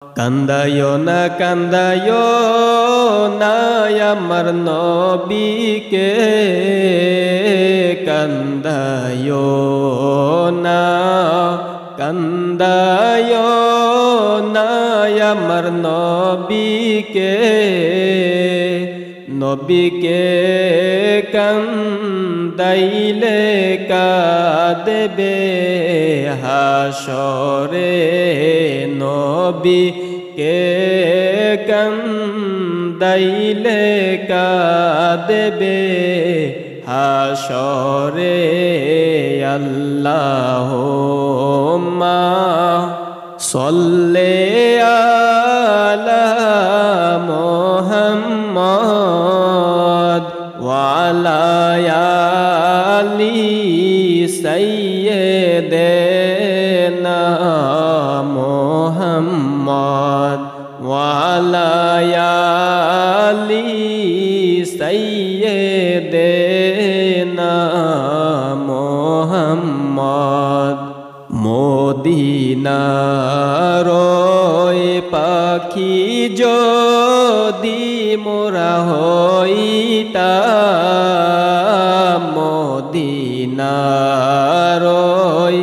কান্দায়ো না আমার নবীকে কান্দায়ো না আমার নবীকে কান্দাইলে কাঁদবে হাসরে নবীকে কান্দাইলে কাঁদবে হাসরে আল্লাহুম্মা সাল্লি আলা মুহাম্মদ ওয়া আলা আলি সাইয়্যিদিনা মুহাম্মদ ওয়া আলা আলি সাইয়্যিদিনা মুহাম্মদ মদিনার ওই পাখি যদি মোরা হইতাম মদিনার ওই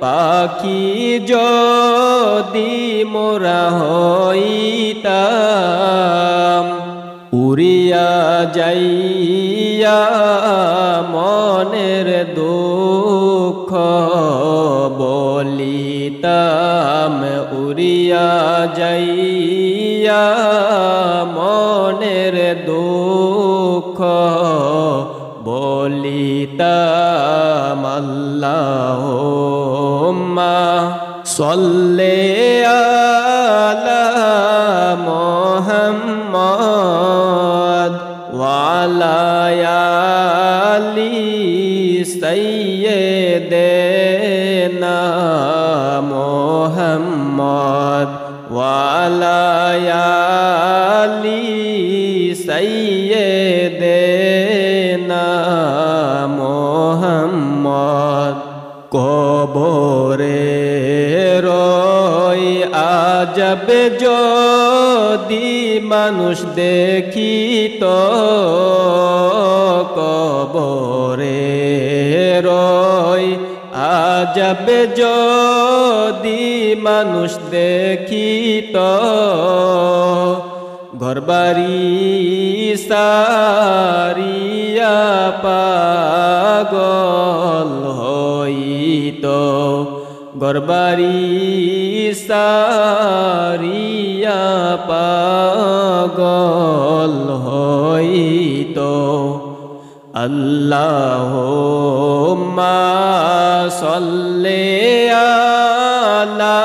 পাখি যদি মোরা হইতাম উড়িয়া যাইয়া মনের দুঃখ বলিতাম উড়িয়া যাইয়া মনের দুঃখ বলিতাম আল্লাহুম্মা সাল্লি আলা মুহাম্মদ ওয়া আলা আলি সাইয়্যিদিনা মুহাম্মদ ওয়া আলা আলি সাইয়্যিদিনা মুহাম্মদ কবরে রই আজব যদি মানুষ দেখিত কবরে রই আজব যদি মানুষ দেখিত ঘরবাড়ি সারিয়া পাগল হইত ঘরবাড়ি সারিয়া পাগল হইত আল্লাহুম্মা সাল্লি আলা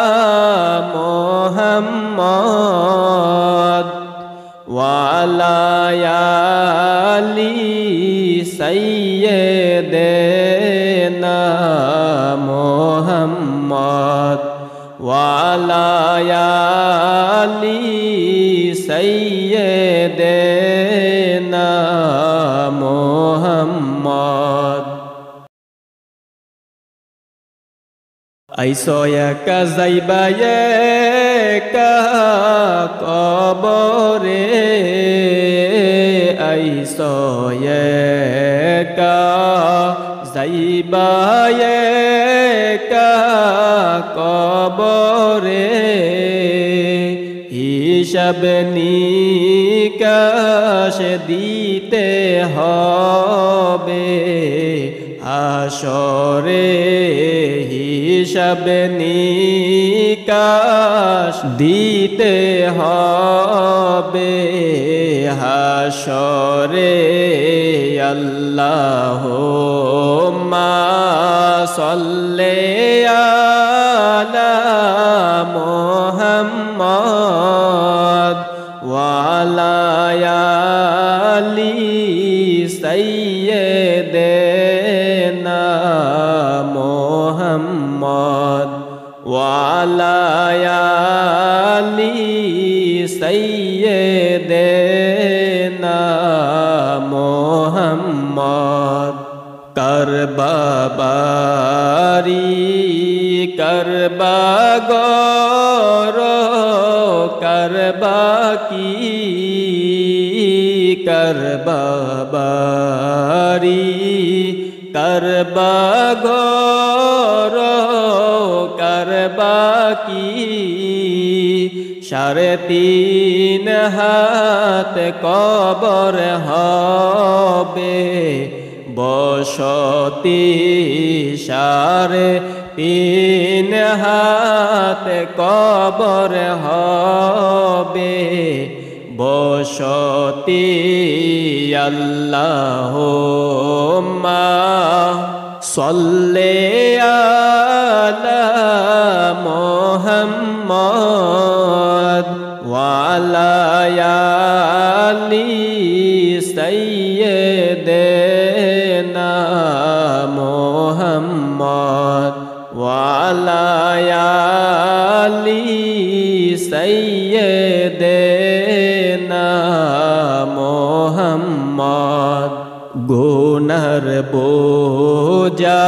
মুহাম্মদ ওয়া আলা আলি সাইয়্যিদিনা মুহাম্মদ ওয়া আলা আলি সাইয়্যিদিনা মুহাম্মদ আইসো একা যাইবা একা কবরে আইসো একা যাইবা একা কবরে হিসাব নিকাশ দিতে হবে হাসরে হিসাব নিকাশ দিতে হবে হাসরে আল্লাহুম্মা সাল্লি আলা মুহাম্মদ ওয়া আলা আলি সাইয়্যিদিনা মুহাম্মদ ওয়া আলা আলি সাইয়্যিদিনা মুহাম্মদ করবাবারি করবা গর করবা কি করবা বারি করবা গর করবা কি 3.5 হাত কবর হবে বসতি 3.5 হাত কবর হবে বসতি আল্লাহুম্মা সাল্লি আলা মুহাম্মদ ওয়া আলা আলি সাইয়্যিদিনা মুহাম্মদ ওয়া আলা আলি সাইয়্যিদিনা মুহাম্মদ গুনার বোঝা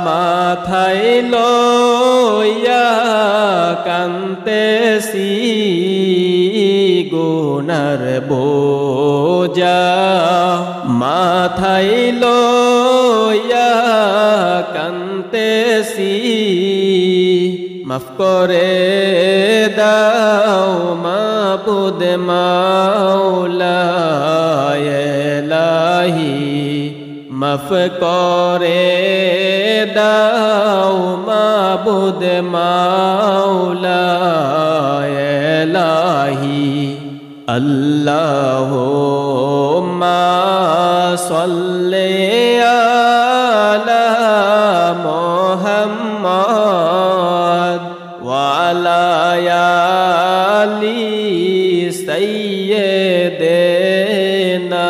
মাথায় লইয়া কান্দেছি গুনার বোঝা মাথায় লইয়া কান্দেছি মাফ করে দাও মাবুদ মাওলা ইলাহি মাফ করে দাও মাবুদ মাওলা ইলাহি আল্লাহুম্মা সাল্লি আলা মুহাম্মদ ওয়া আলা আলি সাইয়্যিদিনা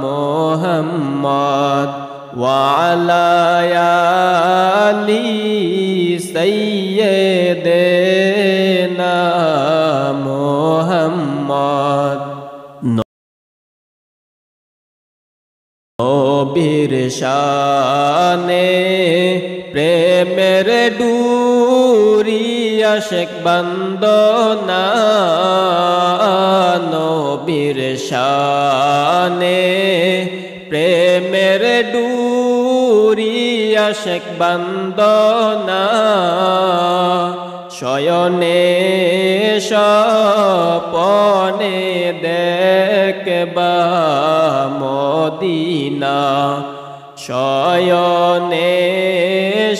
মুহাম্মদ ওয়া আলা আলি সাইয়্যিদিনা মুহাম্মদ নবীর শানে প্রেমের ডুরি আশিক বন্দনা নবীর শানে প্রেমের ডুরি আশিক বন্দনা শয়নে স্বপনে দেখবা মদিনা শয়নে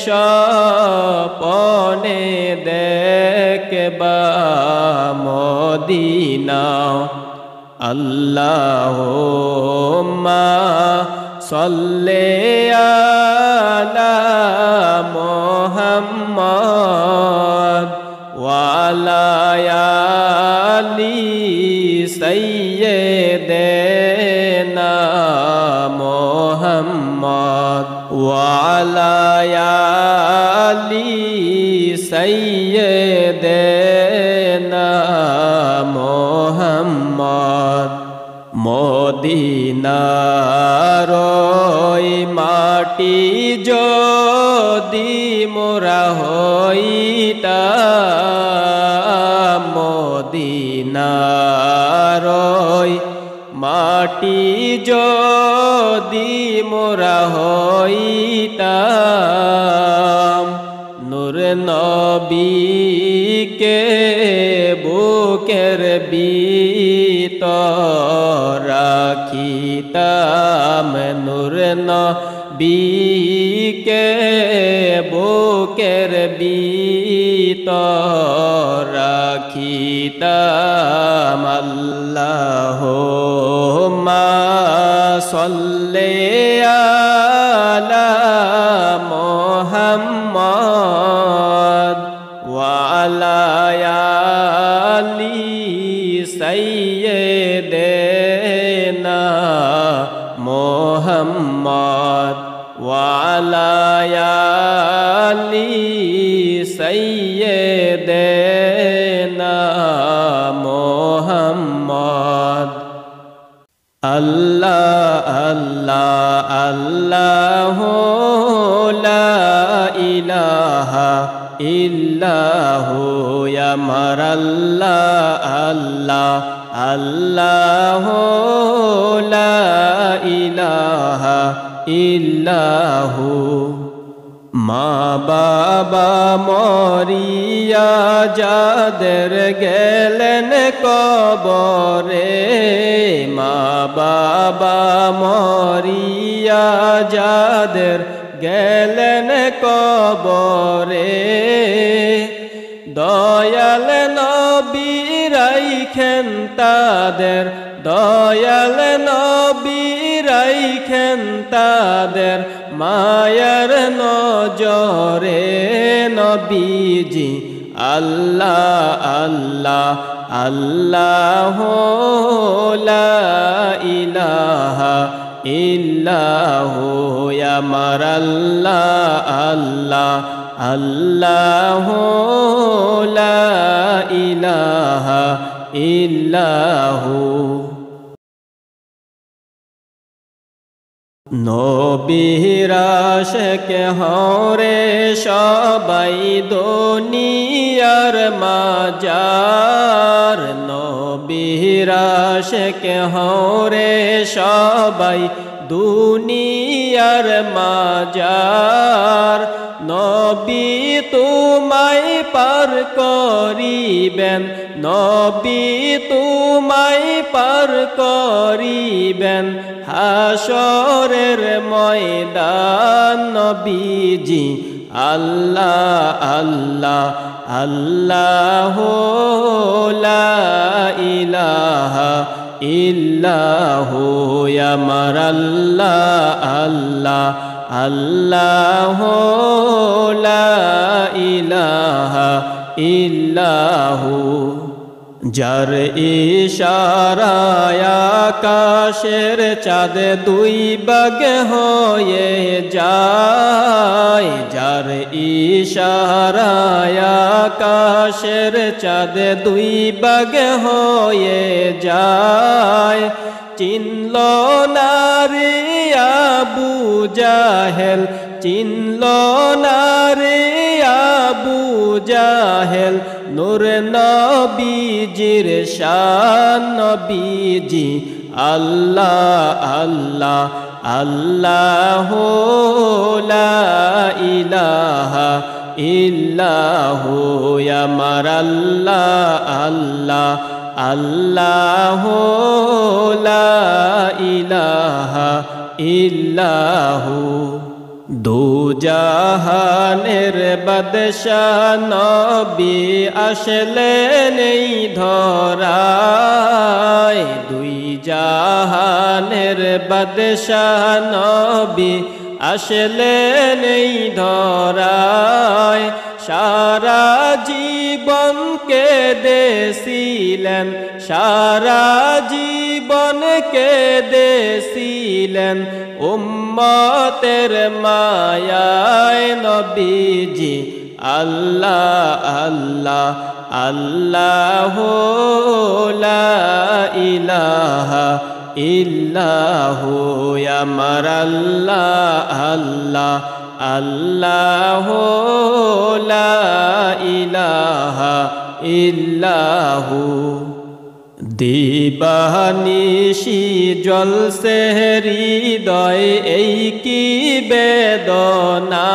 স্বপনে দেখবা মদিনা আল্লাহুম্মা সাল্লি আলা মুহাম্মদ ওয়া আলা আলি সাইয়্যিদিনা মুহাম্মদ ওয়া আলা আলি সাইয়্যিদিনা মুহাম্মদ মদিনার মাটি যদি মোরা হইতাম মদিনার মাটি যদি মোরা হইতাম নূর নবীকে বুকের ভিতর রাখিতাম নূর নবীকে বুকের ভিতর রাখিতাম আল্লাহুম্মা সাল্লি আলা মুহাম্মদ ওয়া আলা আলি সাইয়্যিদিনা মুহাম্মদ ওয়া আলা আলি সাইয়্যিদিনা মুহাম্মদ আল্লাহ আল্লাহ আল্লাহু লা ইলাহা ইল্লাহু ইয়া আমার আল্লাহ আল্লাহ আল্লাহ লা ইলাহা ইল্লাহু মা বাবা মরিয়া যাদের গেলেন কবরে মা বাবা মরিয়া যাদের গেলেন কবরে দয়াল নবী রাইখেন তাদের দয়াল নবী রাইখেন তাদের মায়ার নজরে নবীজি আল্লাহ আল্লাহ আল্লাহ লা ইলাহা ইল্লাহু আমার আল্লাহ আল্লাহ আল্লাহ লা ইলাহা ইল্লাহু নবীর আশিক হরে সবাই দুনিয়ার মাজার নবীর আশিক হরে সবাই দুনিয়ার মাজার নবী তোমায় পার করিবেন নবী তোমায় পার করিবেন হাসরের ময়দান নবীজি আল্লাহ আল্লাহ আল্লাহ লা ইলাহা ইল্লাহু আমার আল্লাহ আল্লাহ আল্লাহ লা ইলাহা ইল্লাহু যার ইশারায় আকাশের চাঁদ দুই ভাগ হয়ে যায় যার ইশারায় আকাশের চাঁদ দুই ভাগ হয়ে যায় চিনল না রে আবু জাহেল চিনল না রে আবু জাহেল নূর নবীজির শান নবীজি আল্লাহ আল্লাহ আল্লাহ লা ইলাহা ইল্লাহু আমার আল্লাহ আল্লাহ আল্লাহ লা ইলাহা ইল্লাহু দুজাহানের বাদশাহ নবী আসলেন এই ধরায় দুই জাহানের বাদশাহ নবী আসলেন এই ধরায় সারা জীবন কেঁদেছিলেন সারা জীবন কেঁদেছিলেন উম্মতের মায়ায় নবীজি আল্লাহ আল্লাহ আল্লাহ লা ইলাহা ইল্লাহু আমার আল্লাহ আল্লাহ আল্লাহ লা ইলাহা ইল্লাহু দিবানিশি জলসে হৃদয় এই কি বেদনা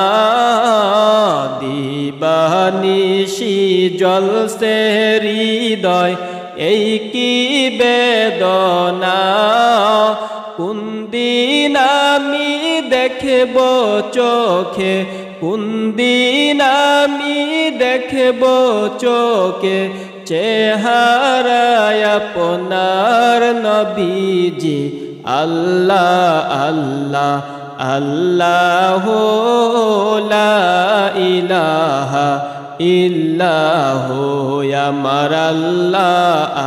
দিবানিশি জলসে হৃদয় এই কি বেদনা কোন দিন আমি দেখব চোখে কোন দিন আমি দেখব চোখে চেহারায় আপনার নবীজি আল্লাহ আল্লাহ আল্লাহ লা ইলাহা ইল্লাহু আমার আল্লাহ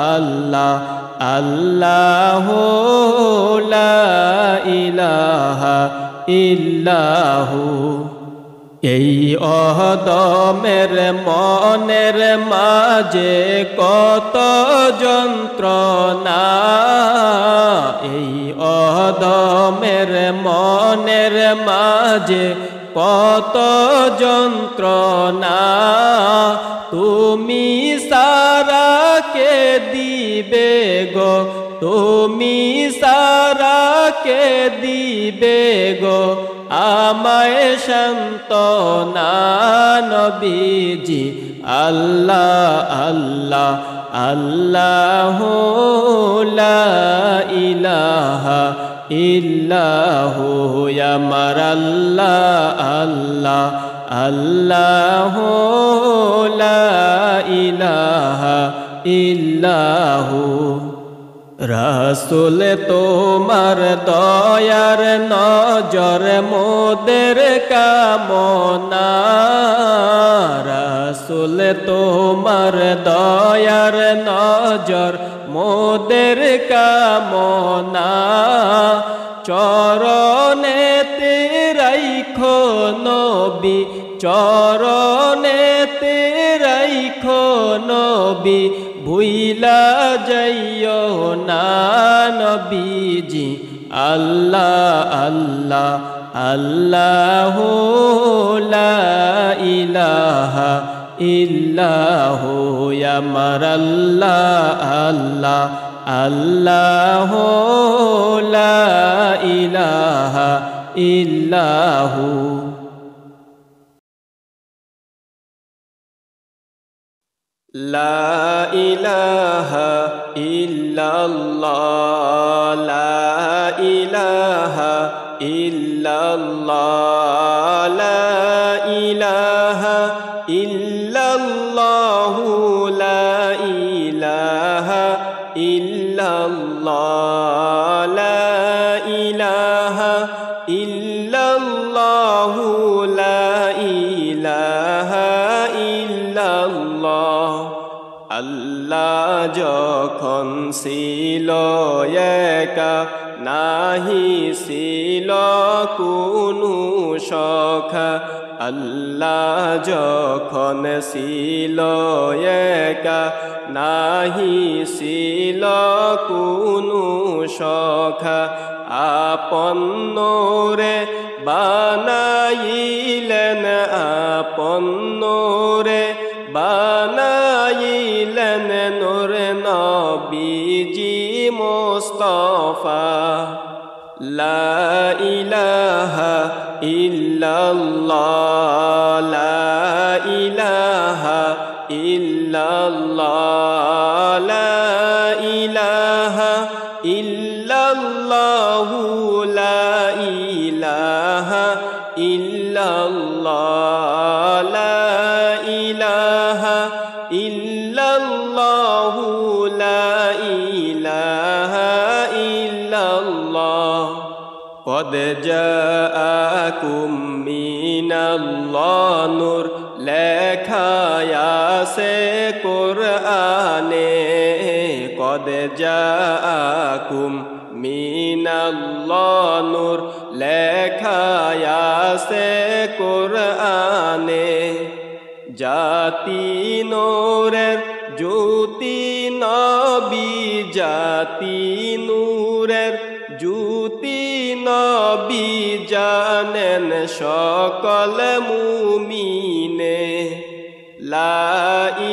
আল্লাহ আল্লাহ লা ইলাহা ইল্লাহু এই অহদমের মনের মাঝে কত যন্ত্রণা এই অহদমের মনের মাঝে কত যন্ত্রণা তুমি দিবে গো তুমি সারা কে দিবে গো আমায় সান্তনা নবীজি আল্লাহ আল্লাহ আল্লাহু লা ইলাহা ইল্লাহু আমার আল্লাহ আল্লাহ আল্লাহু লা ইলাহা ইল্লাহু রাসূল তোমার দয়ার নজর মোদের কামনা রাসূল তোমার দয়ার নজর মোদের কামনা চরণেতে রাইখো নবী চরণেতে রাইখো নবী ভুইলা যাইও না নবীজি আল্লাহ আল্লাহ আল্লাহু লা ইলাহা ইল্লাহু আমার আল্লাহ আল্লাহ আল্লাহু লা ইলাহা ইল্লাহু লা ইলাহা ইল্লাল্লাহ লা ইলাহা ইল্লাল্লাহ লা ইলাহা ইল্লাল্লাহু লা ইলাহা ইল্লাল্লাহ লা ইলাহা ইল্লাল্লাহু লা ইলাহা ইল্লাল্লাহ আল্লাহ যখন ছিল একা নাহি ছিল কোনো সখা আল্লাহ যখন ছিল একা নাহি ছিল কোনো সখা আপন রে বানাইলেন আপন রে বানাইলেন নূর নবীজি মুস্তাফা লা ইলাহা ইল্লাল্লাহ লা ইলাহা ইল্লাল্লাহ লা ইলাহা ইল্লাল্লাহু লা ইলাহা ইল্লাল্লাহ লা ইলাহা ইল্লাল্লাহু লা ইলাহা ইল্লাল্লাহ قد جاءكم من الله নূর লেখা আছে কোরআনে قد جاءكم من الله নূর লেখা আছে কোরআনে জাতি নূরের জ্যোতি নবী জাতি নূরের জ্যোতি নবী জানেন সকল মুমিনে লা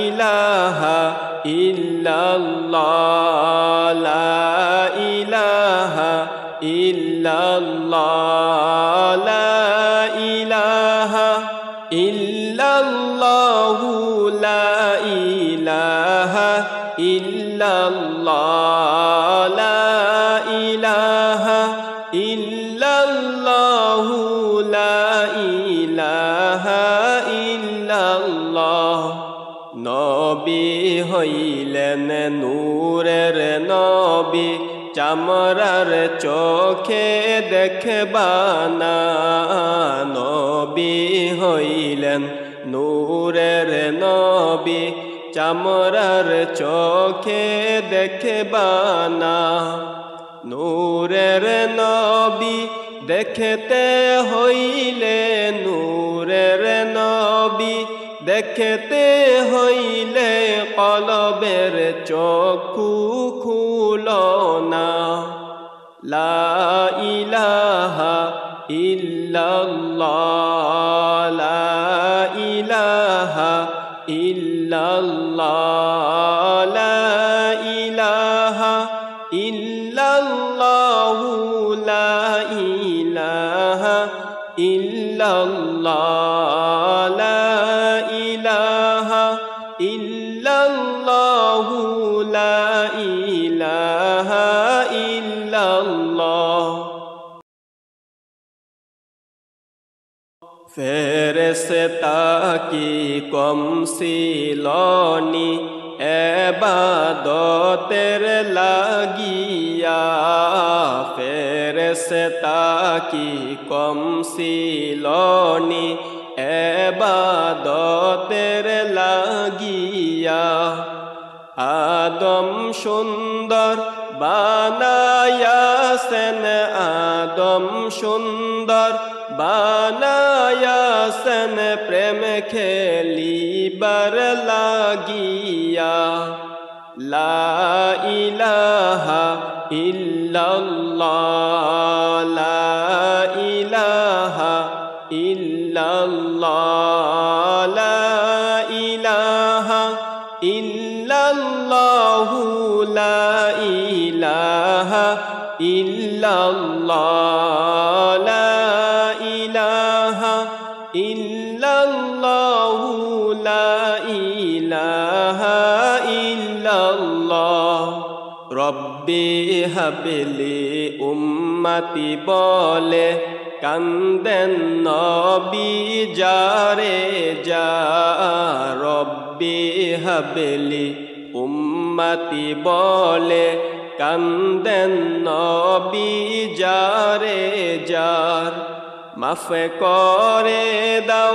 ইলাহা ইল্লাল্লাহ লা ইলাহা ইল্লাল্লাহ লা ইলাহা ইল্লাল্লাহু লা ইলাহা ইল্লাল্লাহ লা ইলাহা ইল্লাল্লাহু লা ইলাহা ইল্লাল্লাহ নবী হইলেন নূরের নবী চামরার চোখে দেখবানা নবী হইলেন নূরের নবী চামরার চোখে দেখবানা নূরের নবী দেখতে হইলে নূরের নবী দেখতে হইলে কলবের চক্ষু খুলো না লা ইলাহা ইল্লাল্লাহ লা ইলাহা ইল্লাল্লাহ লা ইলাহা লা ইলাহা ইল্লাল্লাহু লা ইলাহা ইল্লাল্লাহ। ফেরেশতা কি কম ছিলনি এবাদতের লাগিয়া, ফেরেশতা কি কম ছিলনি এবাদতের লাগিয়া। আদম সুন্দর বানায়াছেন, আদম সুন্দর বানায়াছেন প্রেম খেলিবার লাগিয়া। লা ইলাহা ইল্লাল্লাহ, লা ইলাহা ইল্লাল্লাহ, লা ইলাহা ইল্লাল্লাহু লা ইলাহা ইল্লাল্লাহ, লা ইলাহা ইল্লাল্লাহু লা ইলাহা ইল্লাল্লাহ। রব্বি হাবলি উম্মতি বলে কান্দেন নবী যারে যা, রব্বি হাবলি উম্মতি বলে কান্দেন নবী যারে যার। মাফ করে দাও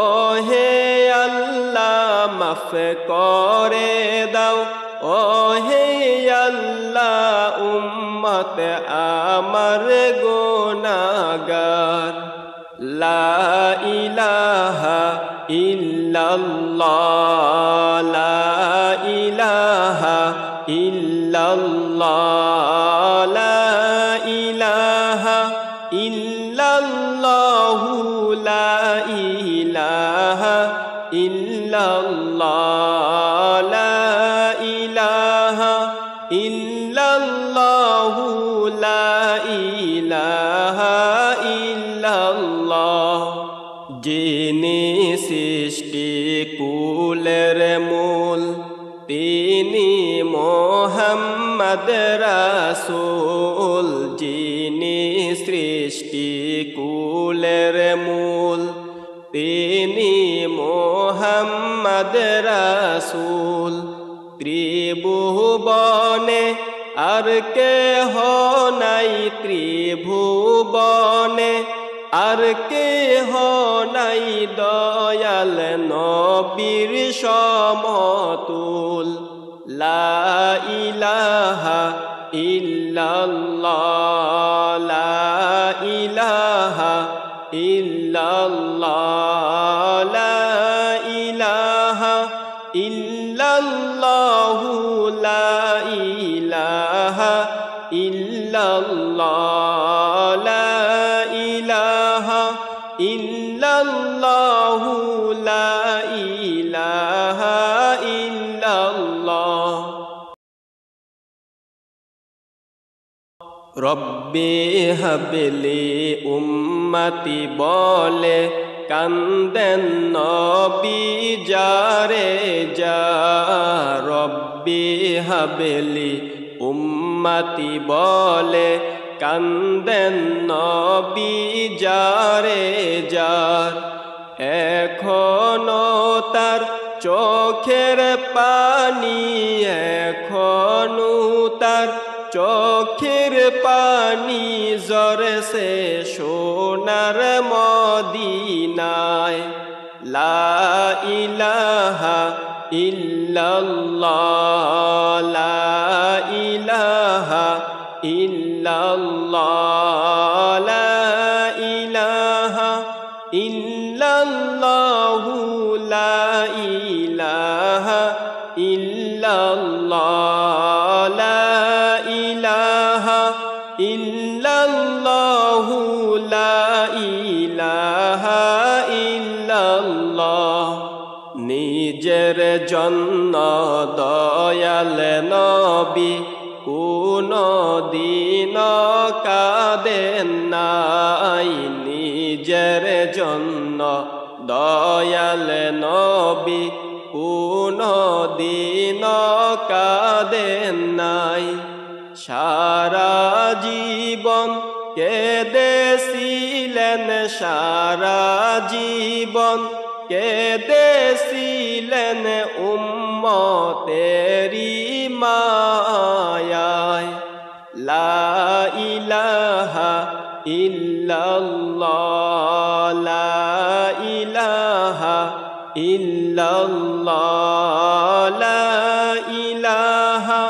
ও হে আল্লাহ, মাফ করে দাও ও হে আল্লাহ, উম্মত আমার গুনাহগার। লা ইলাহা ইল্লাল্লাহ, লা ইলাহা ইল্লাল্লাহ, লা ইলাহা ইল্লাল্লাহু লা ইলাহা ইল্লাল্লাহ, লা ইলাহা ইল্লাল্লাহু লা ইলাহা ইল্লাল্লাহ। যিনি সৃষ্টি কুলের মূল তিনি মুহাম্মদ রাসূল, যিনি সৃষ্টি কুলের মূল তিনি মুহাম্মদ রাসূল। ত্রিভুবনে আর কেহ নাই, ত্রিভুবনে আর কেহ নাই দয়াল নবীর সমতুল। লা ইলাহা ইল্লাল্লাহ, লা ইলাহা ইল্লাল্লাহ, লা ইলাহা ইল্লাল্লাহু লা ইলাহা ইল্লাল্লাহ, লা ইলাহা ইল্লাল্লাহু লা ইলাহা ইল্লাল্লাহ। রব্বি হাবলি উম্মতি বলে কান্দেন নবী যারে যা, রব্বি হাবলি উম্মতি বলে কান্দেন নবী যারে যার। এখনো তার চোখের পানি, এখনো তার চোখের পানি ঝরছে সোনার মদিনায়। লা ইলাহা ইল্লাল্লাহ, লা ইলাহা ইল্লাল্লাহ, লা ইলাহা ইল্লাল্লাহু লা ইলাহা ইল্লাল্লাহ, লা ইলাহা ইল্লাল্লাহু লা ইলাহা ইল্লাল্লাহ। নিজের জন্য দয়াল নবী কোনো দিন কাঁদেন নাই, নিজের জন্য দয়াল নবী কোনদিন কাঁদেন নাই। সারা জীবন কেঁদেছিলেন, সারা জীবন কেঁদেছিলেন উম্মতেরি মায়ায়। লা ইলাহা ইল্লাল্লাহ, লা ইলাহা ইল্লাল্লাহ, লা ইলাহা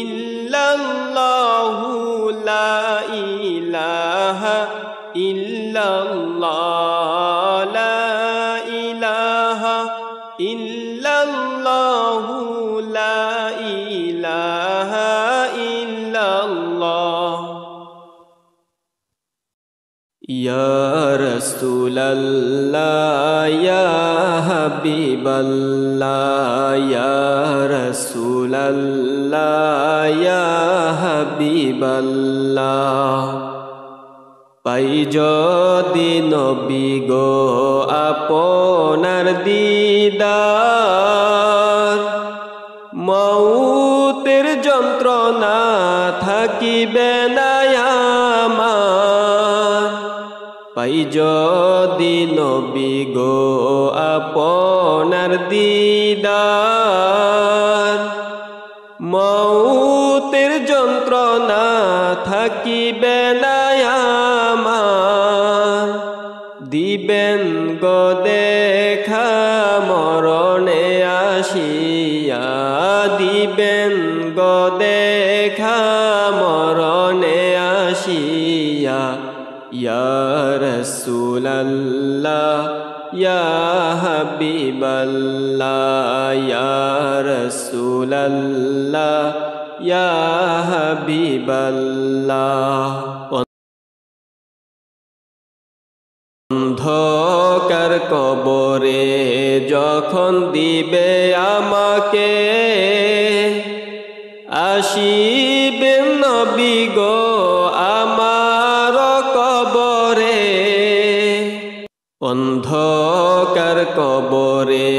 ইল্লাল্লাহু, লা ইলাহা ইল্লাল্লাহ, লা ইলাহা ইল্লাল্লাহু, লা ইলাহা ইল্লাল্লাহ। ইয়া রাসূলাল্লাহ, ইয়া হাবিবাল্লাহ, ইয়া রাসূলাল্লাহ, ইয়া হাবিবাল্লাহ। পাই যদি নবী গো আপনার দিদার, মউতের যন্ত্রণা থাকিবে না আমার। পাই যদি নবী গো আপনার দিদার, মউতের যন্ত্রণা থাকিবে না আমার। দিবেন গো দেখা মরণে আসিয়া, দিবেন গো দেখা মরণে আসিয়া। ইয়া রাসূলাল্লাহ, ইয়া হাবিবাল্লাহ, ইয়া রাসূলাল্লাহ, ইয়া হাবিবাল্লাহ। অন্ধকার কবরে যখন দিবে আমাকে, আসিবেন নবী গো আমার কবরে। অন্ধকার কবরে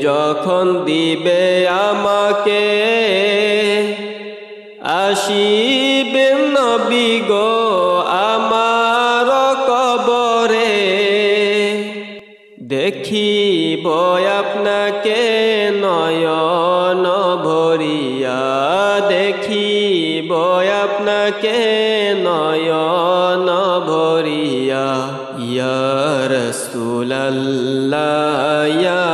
যখন দিবে আমাকে, আসিবেন নবী গো আমার কবরে। দেখিব আপনাকে নয়ন ভরিয়া, দেখিব আপনাকে নয়ন ভরিয়া। ইয়া রাসূলাল্লাহ, ইয়া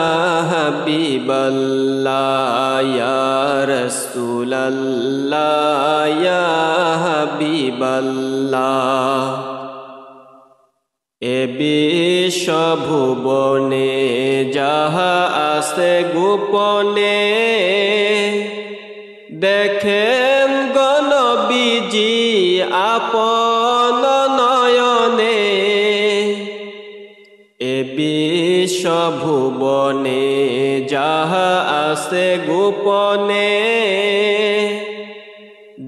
হাবিবাল্লাহ, ইয়া রাসূলাল্লাহ, ইয়া হাবিবাল্লাহ। এ বিশ্ব ভুবনে যাহা আছে গোপনে, দেখেন গো নবীজি আপন নয়নে। এ বিশ্ব ভুবনে যাহা আছে গোপনে,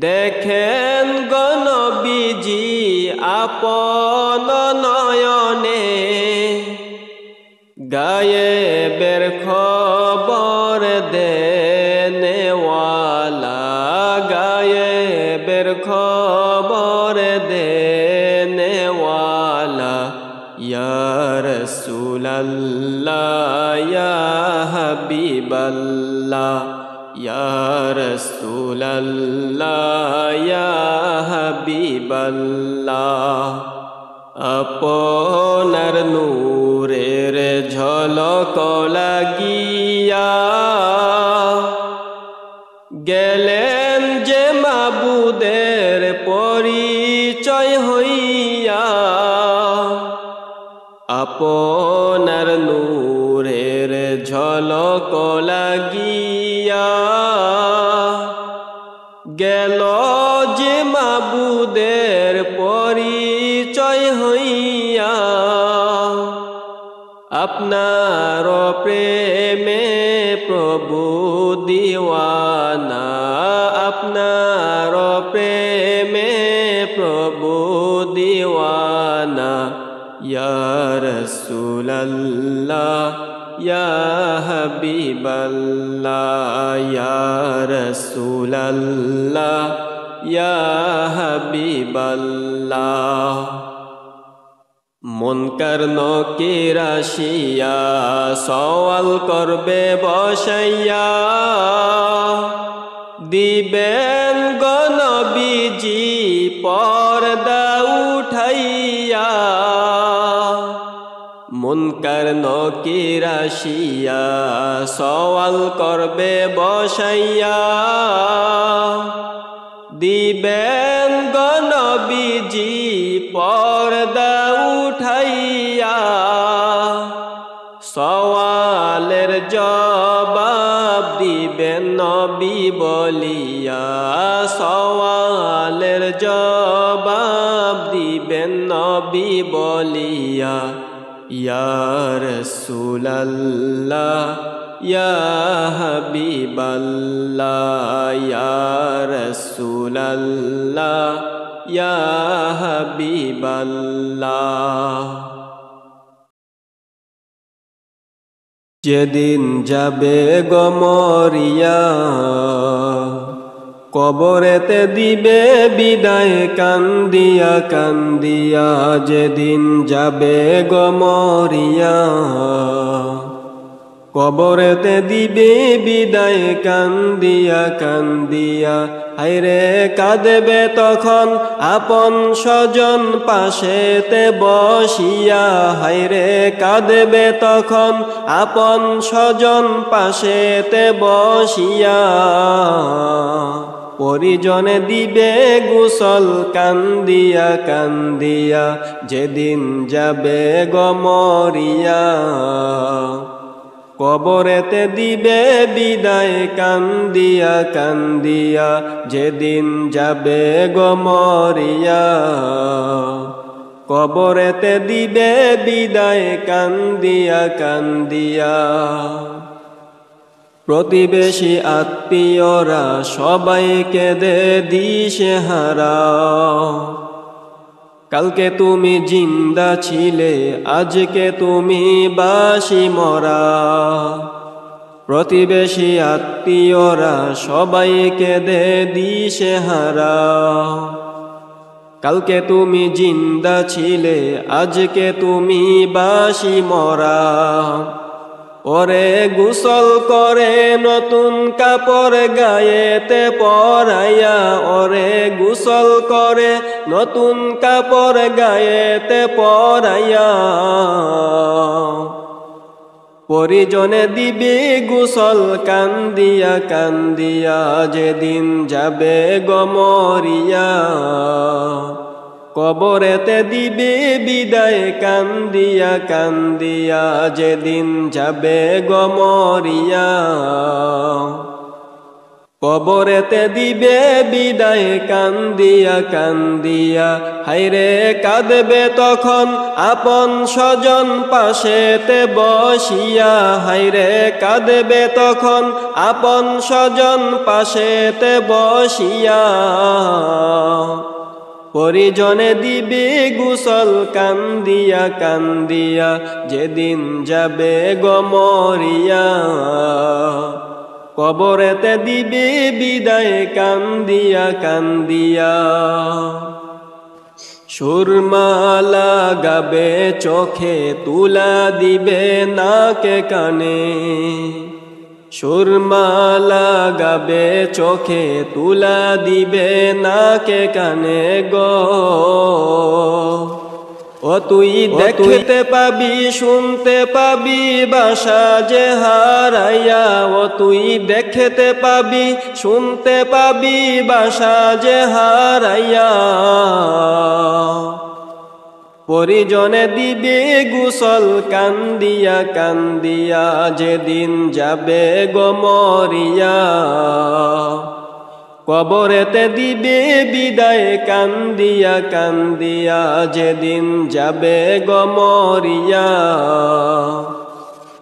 দেখেন গো নবীজি আপন নয়নে। গায়েবের খবর দেনেওয়ালা, গায়েবের খবর দেনেওয়ালা। ইয়া রাসূলাল্লাহ, ইয়া হাবিবাল্লাহ, ইয়া রাসূলাল্লাহ, ইয়া হাবিবাল্লাহ। আপনার নূরের ঝলক লাগিয়া, গেলেন যে মাবুদের পরিচয় হইয়া। আপনার নূরের ঝলক লাগিয়া, গেল যে মাবুদের পরিচয় হইয়া। আপনার প্রেমে প্রভু দিওয়ানা, আপনার প্রেমে প্রভু দিওয়ানা। ইয়া রাসূলাল্লাহ ইয়া হাবিবাল্লাহ ইয়া রাসূলাল্লাহ ইয়া হাবিবাল্লাহ মুনকার নকির আসিয়া সওয়াল করবে বসাইয়া দিবেন গো নবীজি পর্দা উঠাইয়া মুনকার নকির আসিয়া সওয়াল করবে বসাইয়া দিবেন গো নবীজি পর্দা উঠাইয়া সওয়ালের জবাব দিবেন নবী বলিয়া সওয়ালের জবাব দিবেন নবী বলিয়া ইয়া রাসূলাল্লাহ ইয়া হাবিবাল্লাহ ইয়া রাসূলাল্লাহ ইয়া হাবিবাল্লাহ যেদিন যাবে গো মরিয়া কবরেতে দিবে বিদায় কান্দিয়া কান্দিয়া যেদিন যাবে গো মরিয়া কবরেতে দিবে বিদায় কান্দিয়া কান্দিয়া হায়রে কাঁদবে তখন আপন স্বজন পাশেতে বসিয়া হায়রে কাঁদবে তখন আপন স্বজন পাশেতে বসিয়া পরিজনে দিবে গোসল কান্দিয়া কান্দিয়া যেদিন যাবে গো মরিয়া কবরেতে দিবে বিদায় কান্দিয়া কান্দিয়া যেদিন যাবে গো মরিয়া কবরেতে দিবে বিদায় কান্দিয়া কান্দিয়া প্রতিবেশী আত্মীয়রা সবাই কেঁদে দিশেহারা কালকে তুমি জিন্দা ছিলে আজকে তুমি বাসি মরা প্রতিবেশী আত্মীয়রা সবাই কেঁদে দিশেহারা কালকে তুমি জিন্দা ছিলে আজকে তুমি বাসি মরা ওরে গোসল করে নতুন কাপড় গায়েতে পরাইয়া ওরে গোসল করে নতুন কাপড় গায়েতে পরাইয়া পরিজনে দিবি গোসল কান্দিয়া কান্দিয়া যেদিন যাবে গো মরিয়া কবরেতে দিবি বিদায় কান্দিয়া কান্দিয়া যেদিন যাবে গো মরিয়া কবরেতে দিবে বিদায় কান্দিয়া কান্দিয়া হায়রে কাঁদবে তখন আপন স্বজন পাশেতে বসিয়া হায়রে কাঁদবে তখন আপন স্বজন পাশেতে বসিয়া পরিজনে দিবি গোসল কান্দিয়া কান্দিয়া যেদিন যাবে গো মরিয়া কবরেতে দিবি বিদায় কান্দিয়া কান্দিয়া সুরমা লাগাবে চোখে তুলা দিবে নাকে কানে সুরমা লাগাবে চোখে তুলা দিবে নাকে কানে গো ও তুই দেখতে পাবি শুনতে পাবি বাসা যে হারাইয়া ও তুই দেখতে পাবি শুনতে পাবি বাসা যে হারাইয়া পরিজনে দিবি গোসল কান্দিয়া কান্দিয়া যেদিন যাবে গো মরিয়া কবরেতে দিবি বিদায় কান্দিয়া কান্দিয়া যেদিন যাবে গো মরিয়া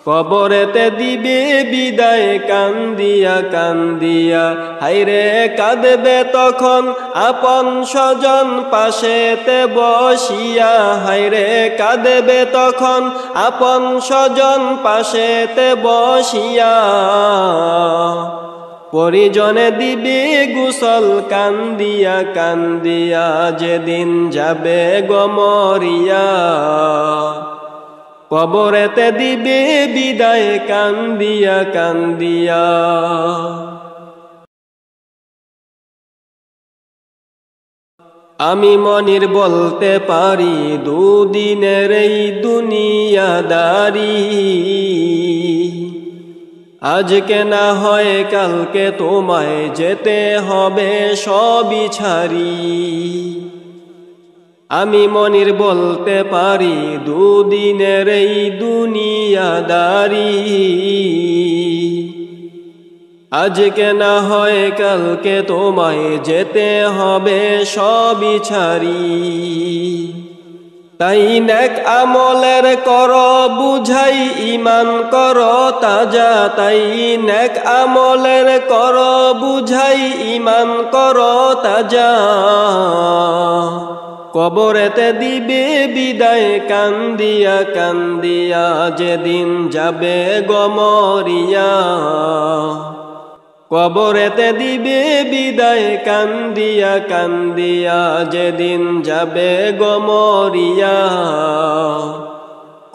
কবরেতে দিবে বিদায় কান্দিয়া কান্দিয়া, হায়রে কাঁদবে তখন আপন স্বজন পাশেতে বসিয়া, হায়রে কাঁদবে তখন আপন স্বজন পাশেতে বসিয়া। পরিজনে দিবে গোসল কান্দিয়া কান্দিয়া, যেদিন যাবে গো মরিয়া। কবরেতে দিবে বিদায় কান্দিয়া কান্দিয়া। আমি মনির বলতে পারি দুদিনের এই দুনিয়াদারি, আজকে না হয় কালকে তোমায় যেতে হবে সবই ছাড়ি। আমি মনির বলতে পারি দুদিনের এই দুনিয়াদারি, আজকে না হয় কালকে তোমায় যেতে হবে সবই ছাড়ি। তাই নেক আমলের করো বুঝাই ঈমান করো তাজা, তাই নেক আমলের করো বুঝাই ঈমান করো তাজা। কবরেতে দিবে বিদায় কান্দিয়া কান্দিয়া, যেদিন যাবে গো মরিয়া। কবরেতে দিবে বিদায় কান্দিয়া কান্দিয়া, যেদিন যাবে গো মরিয়া।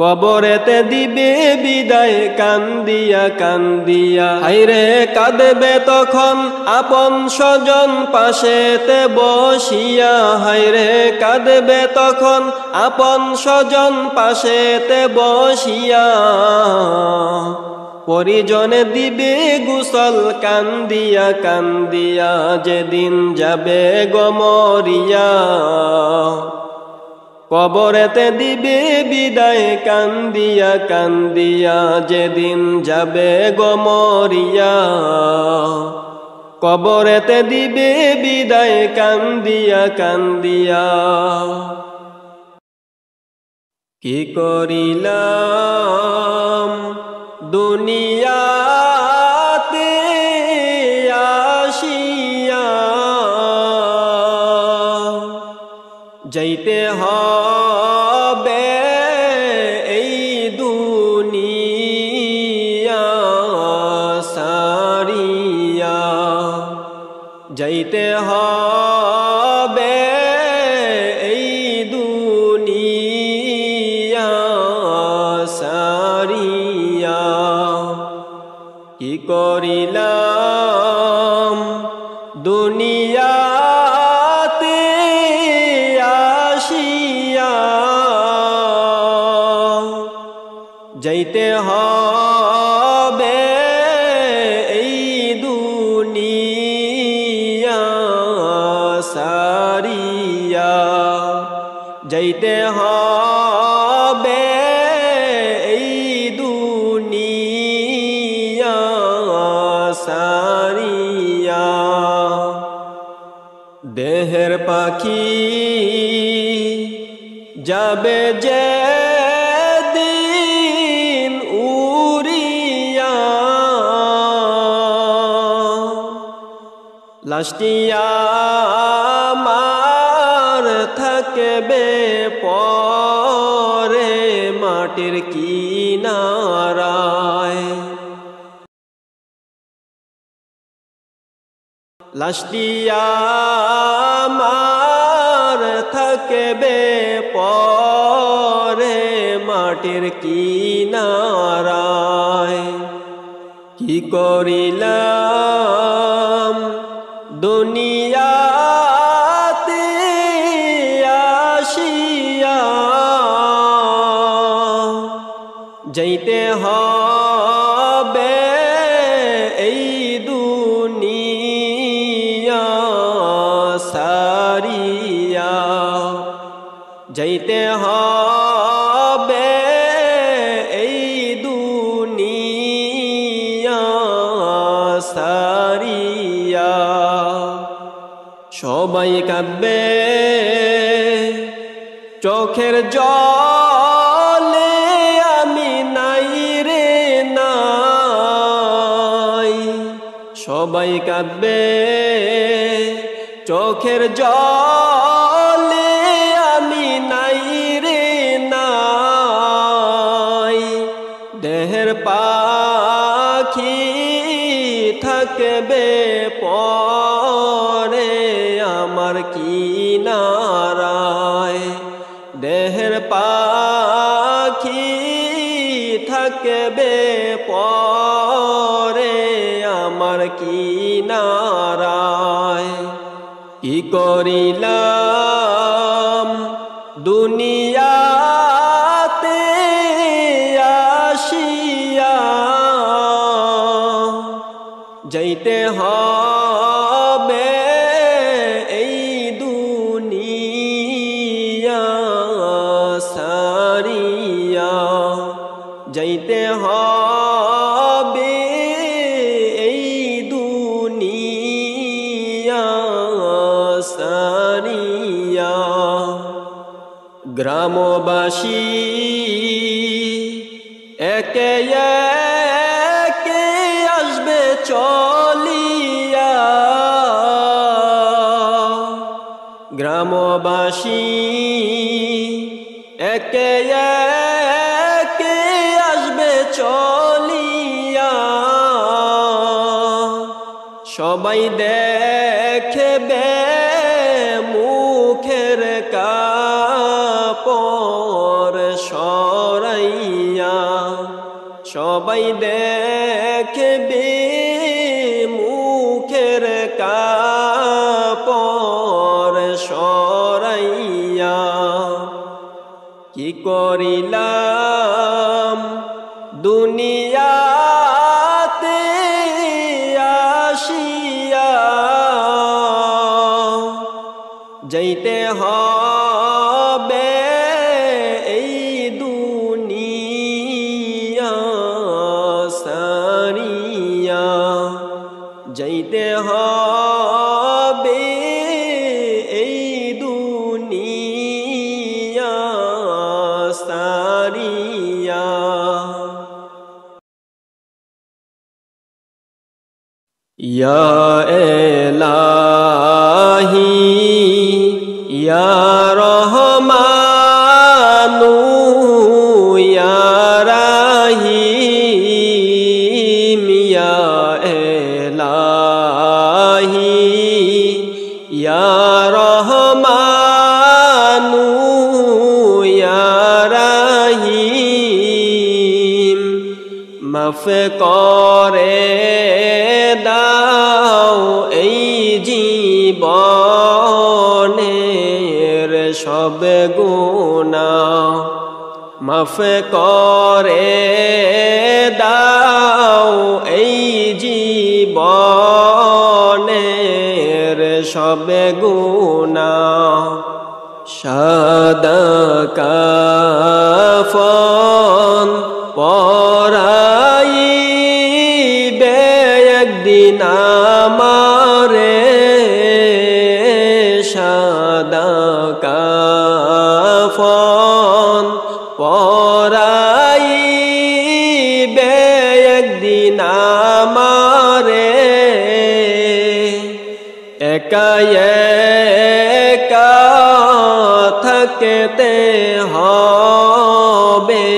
কবরেতে দিবে বিদায় কান্দিয়া কান্দিয়া, হায়রে কাঁদবে তখন আপন স্বজন পাশেতে বসিয়া, হায়রে কাঁদবে তখন আপন স্বজন পাশেতে বসিয়া। পরিজনে দিবে গোসল কান্দিয়া কান্দিয়া, যেদিন যাবে গো মরিয়া। কবরেতে দিবে বিদায় কান্দিয়া কান্দিয়া, যেদিন যাবে গো মরিয়া। কবরেতে দিবে বিদায় কান্দিয়া কান্দিয়া। কি করিলাম দুনিয়াতে আসিয়া, যাইতে হবে এই দুনিয়া সারিয়া, যাইতে হবে এই দুনিয়া সারিয়া। কি করিলাম দুনিয়াতে আসিয়া, যাইতে হবে এই দুনিয়া সারিয়া, যাইতে হবে এই দুনিয়া সারিয়া। দেহের পাখি যাবে যে দিন উড়িয়া, লাশটি আমার থাকবে পরে মাটির কিনারায়, লাশটি আমার থাকবে পরে মাটির কিনারায়। কি করিলাম দুনিয়াতে আসিয়া, যাইতে হবে এই দুনিয়া সারিয়া, যাইতে হবে এই দুনিয়া সারিয়া। সবাই কাঁদবে চোখের জলে, আমি নাই রে সবাই কাঁদবে চোখের জলে আমি নাই রে নাই দেহের পাখি থাকবে পরে আমার কিনারায় দেহের পাখি থাকবে পরে আমার কিনারায় কি করিলাম দুনিয়াতে আসিয়া যাইতে হবে এই দুনিয়া সারিয়া যাইতে হবে এই দুনিয়া সারিয়া গ্রামবাসী একে একে আসবে চলিয়া গ্রামবাসী একে একে আসবে চলিয়া সবাই দেখবে মুখের কাপড় সরাইয়া সবাই দেখবে মুখের কাপড় সরাইয়া কি করিলাম দুনিয়াতে আসিয়া যাইতে হবে এই দুনিয়া সারিয়া যাইতে হবে এই দুনিয়া সারিয়া ইয়া এলাহি ইয়া রহমানু ইয়া রাহিম ইয়া এলাহি ইয়া রহমানু ইয়া রাহিম মাফ করে দাও এই জীবনের সব গুনাহ মাফ করে দাও এই জীবনের সব গুনাহ সাদা কাফন পরাইবে একদিন আমারে সাদা কাফন পরাইবে একদিন আমারে একা একা থাকতে হবে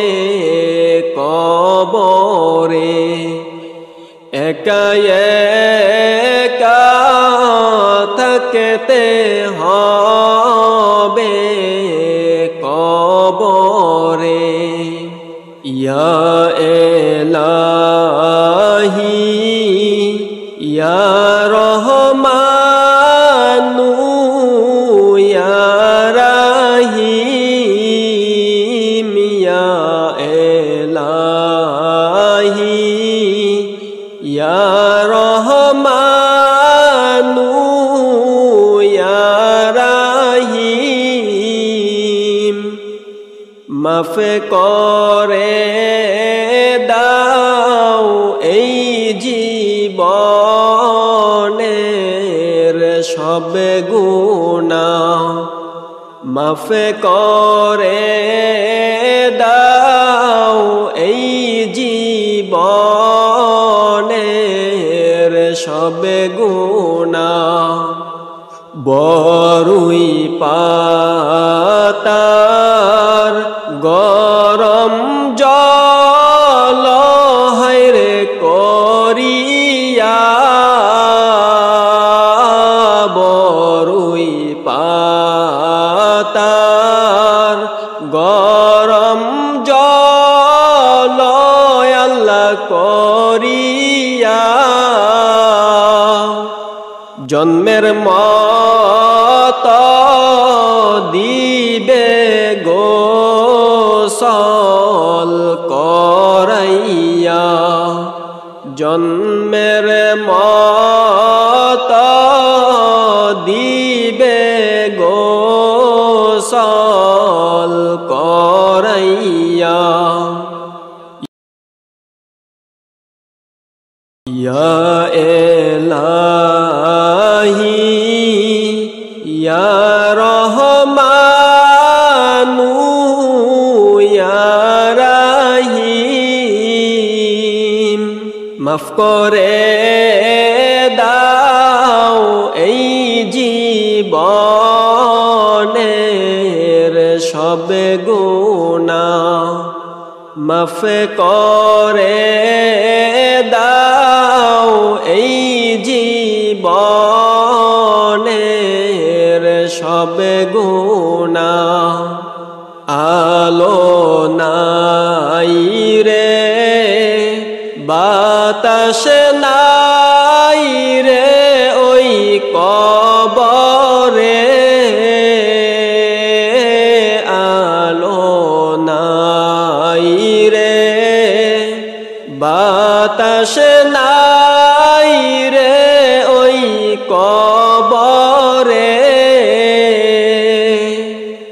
কবরে একা একা থাকতে হবে কবরে ইয়া এলাহি ইয়া রহমানু ইয়া রাহিম ইয়া এলাহি ইয়া রহমানু ইয়া রাহিম মাফ করে দাও এই জীবনের সব গুনাহ মাফ করে দাও এই জীবনের সব সবে গুনাহ বরুই পাতার গরম জল হায়রে করিয়া বরুই পাতার গরম জল আল্লাহ করিয়া জন্মের মত দিবে গোসল করাইয়া জন্মের মত দিবে গোসল করাইয়া ইয়া এলাহি ইয়া রহমানু ইয়া রাহিম মাফ করে দাও এই জীবনের সব গুনাহ মাফ করে দাও এই জীবনের সব গুনাহ আলো নাই রে বাতাস নাই রে ওই কবরে আলো নাই রে বাতাস নাই রে ওই কবরে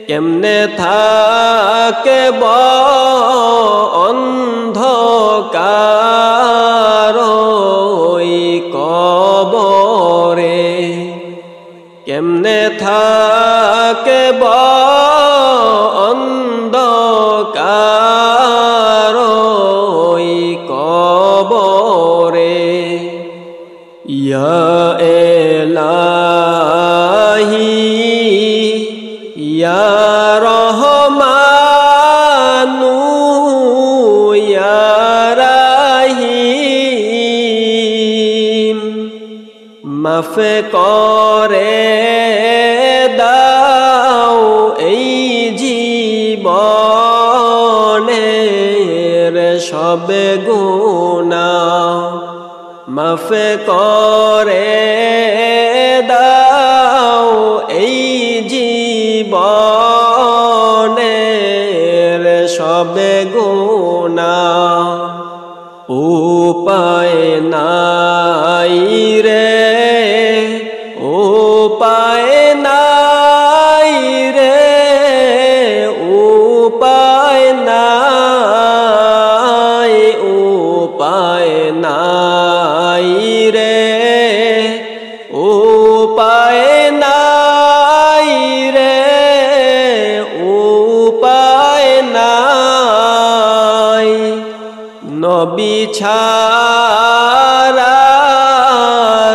কেমনে থাকব অন্ধকার ওই কবরে কেমনে থাকব অন্ধকার ওই কবরে ইয়া এলাহি ইয়া রহমানু ইয়া রাহিম মাফ করে দাও এই জীবনের সব গুনাহ মাফ করে দাও এই জীবনের সব গুনাহ উপায় নাই রে উপায় নাই রে উপায় নাই উপায় নাই রে উপায় নাই রে উপায় নাই নবী ছাড়া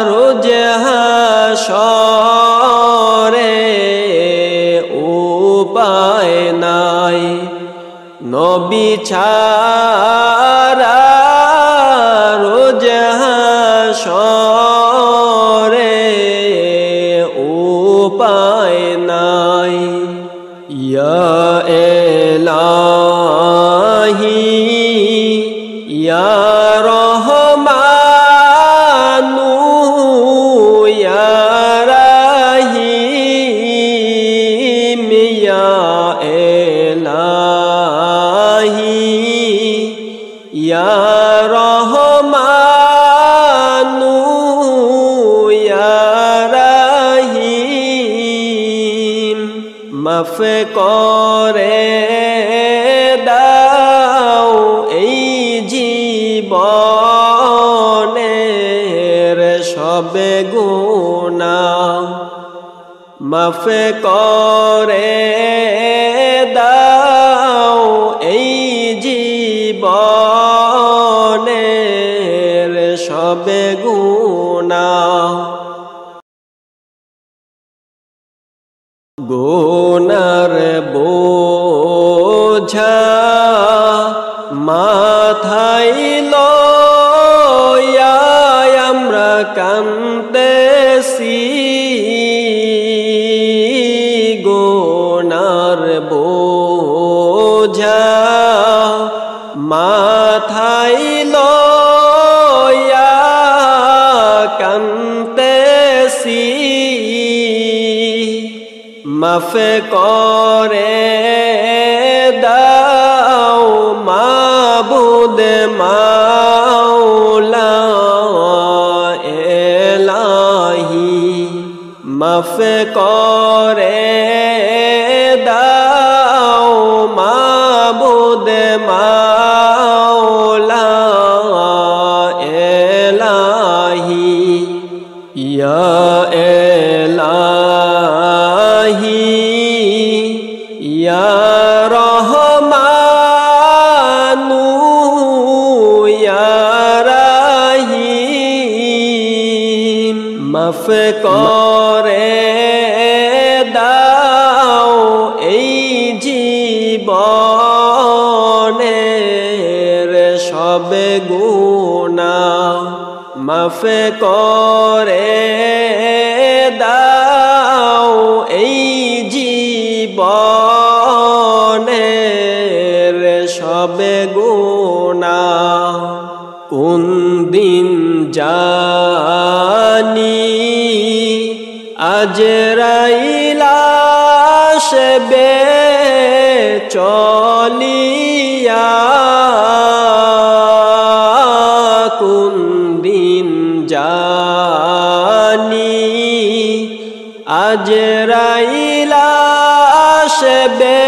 রোজ হাসরে উপায় নাই নবী ছাড়া রোজ হাসরে উপায় নাই ইয়া এলাহি ইয়া রহমানু ইয়া রাহিম ইয়া এলাহি ইয়া রহমানু ইয়া রাহিম মাফ করে দাও এই জীবনের সব গুনাহ মাফ করে দাও এই জীবনের সব সবে গুনাহ গুনার বোঝা মাথায় লইয়া আমরা কান্দেছি গুনার বোঝা মাথায় লইয়া কান্দেছি মাফ করে দাও মাবুদ মাওলা এলাহি মাফ করে দাও মাবুদ মাওলা এলাহি ইয়া এলাহি ইয়া রহমানু ইয়া রাহিম মাফ করে দাও এই জীবনের সব গুনাহ মাফ করে দাও এই জীবনের সব গুনাহ কোন দিন জানি আজরাইল আসবে চলিয়া কোন দিন জানি আজরাইল আসবে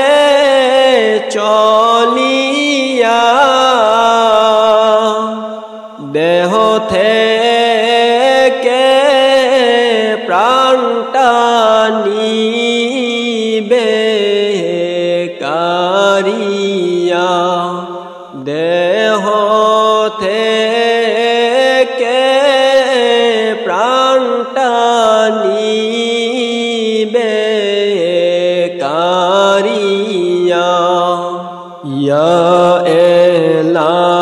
চলিয়া দেহ থেকে প্রাণটা নিবে কারিয়া দেহ থেকে প্রাণটা নিবে কারিয়া ইয়া এলাহি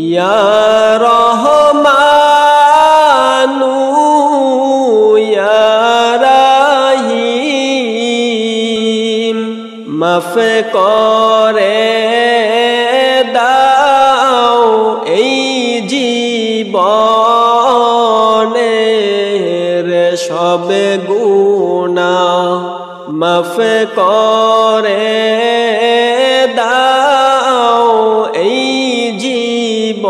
ইয়া রহমানু ইয়া রাহিম মাফ করে দাও এই জীবনের সব গুনাহ মাফ করে দাও এই জীবনের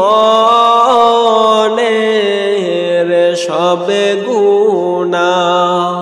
সব গুনাহ